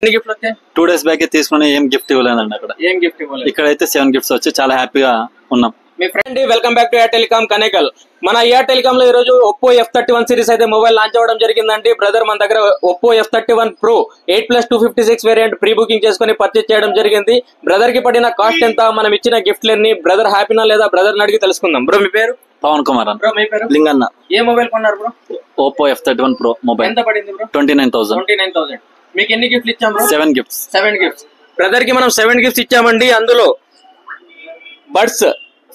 Gift వచ్చాయి 2 days back తీసుకుని ఏం గిఫ్ట్ ఇవ్వలేదండి. అక్కడ ఏం గిఫ్ట్ ఇవ్వలేదు. ఇక్కడైతే 7 గిఫ్ట్స్ వచ్చి చాలా హ్యాపీగా ఉన్నాం. మీ friend welcome back to air telecom Kanekal. మన ఎయిర్ టెలికామ్ లో ఈ రోజు ఒప్పో F31 సిరీస్ అయితే మొబైల్ లాంచ్ అవ్వడం జరిగిందండి. బ్రదర్ మన దగ్గర Oppo F31 Pro 8+256 variant pre booking చేసుకుని పర్చేజ్ చేయడం జరిగింది. బ్రదర్ కి పడిన కాస్ట్ ఎంత, మనం ఇచ్చిన గిఫ్ట్లన్నీ బ్రదర్ హ్యాపీనా లేదా బ్రదర్ అడిగి తెలుసుకుందాం. బ్రో మీ పేరు? పవన్ కుమార్ అన్న. బ్రో మీ పేరు? లింగన్న. ఏ మొబైల్ కొన్నారు bro? Oppo F31 Pro mobile. ఎంత పడింది బ్రో? 29,000. మీకు ఎన్ని గిఫ్ట్లు ఇచ్చాం బ్రో? 7 గిఫ్ట్స్. 7 గిఫ్ట్స్. బ్రదర్ కి మనం 7 గిఫ్ట్స్ ఇచ్చామండి. అందులో buds,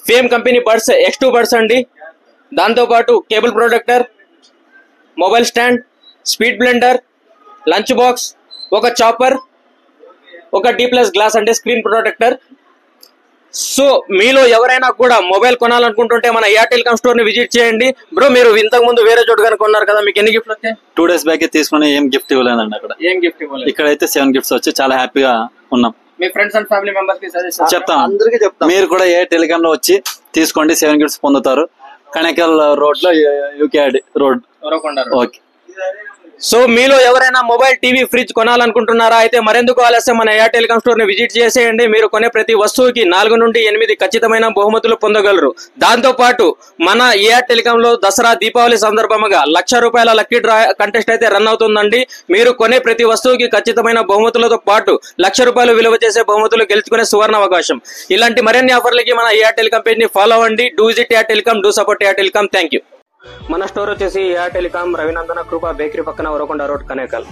Fame company buds X2 buds అండి. దాంతో పాటు cable protector, mobile stand, speed blender, lunch box, ఒక చాపర్, ఒక D+ గ్లాస్ అంటే స్క్రీన్ ప్రొటెక్టర్. సో మీలో ఎవరైనా కూడా మొబైల్ కొనాలనుకుంటుంటే మన ఎయిర్ టెలికామ్ స్టోర్ ని విజిట్ చేయండి. బ్రో మీరు ఇంతకు ముందు వేరే చోటు కనుక కొన్నారు కదా, మీకు ఎన్ని గిఫ్ట్లు వచ్చాయి? 2 days బ్యాక్ తీసుకుని ఏం గిఫ్ట్ ఇవ్వలేదండి. అక్కడ ఏం గిఫ్ట్ ఇవ్వలేదు. ఇక్కడైతే 7 గిఫ్ట్స్ వచ్చి చాలా హ్యాపీగా ఉన్నాం. మీ ఫ్రెండ్స్ అండ్ ఫ్యామిలీ మెంబర్స్ కి సజెషన్ చెప్తాం, అందరికీ చెప్తాం. మీరు కూడా ఏ టెలికామ్ లో వచ్చి తీసుకోండి, 7 గిఫ్ట్స్ పొందుతారు. కనేకల్ రోడ్ లో యూకేఆర్ రోడ్. ఓకే. సో మీలో ఎవరైనా మొబైల్, టీవీ, ఫ్రిడ్జ్ కొనాలనుకుంటున్నారా? అయితే మరెందుకు ఆలస్యం, మన ఎయిర్ టెలికామ్ స్టోర్ ని విజిట్ చేసేయండి. మీరు కొనే ప్రతి వస్తువుకి 4 నుండి 8 ఖచ్చితమైన బహుమతులు పొందగలరు. దాంతో పాటు మన ఎయిర్ టెలికామ్ లో దసరా, దీపావళి సందర్భంగా ₹1,00,000 లక్కీ డ్రా కంటెస్ట్ అయితే రన్ అవుతుందండి. మీరు కొనే ప్రతి వస్తువుకి ఖచ్చితమైన బహుమతులతో పాటు ₹1,00,000 విలువ చేసే బహుమతులు గెలుచుకునే సువర్ణ అవకాశం. ఇలాంటి మరిన్ని ఆఫర్లకి మన ఎయిర్ టెలికామ్ పేజ్ ని ఫాలో అవ్వండి. Do visit air telecom, do support air telecom. Thank you. మన స్టోర్ వచ్చేసి ఎయిర్ టెలికామ్, రవినందన కృప బేకరీ పక్కన, ఉరకొండ రోడ్, కనేకల్.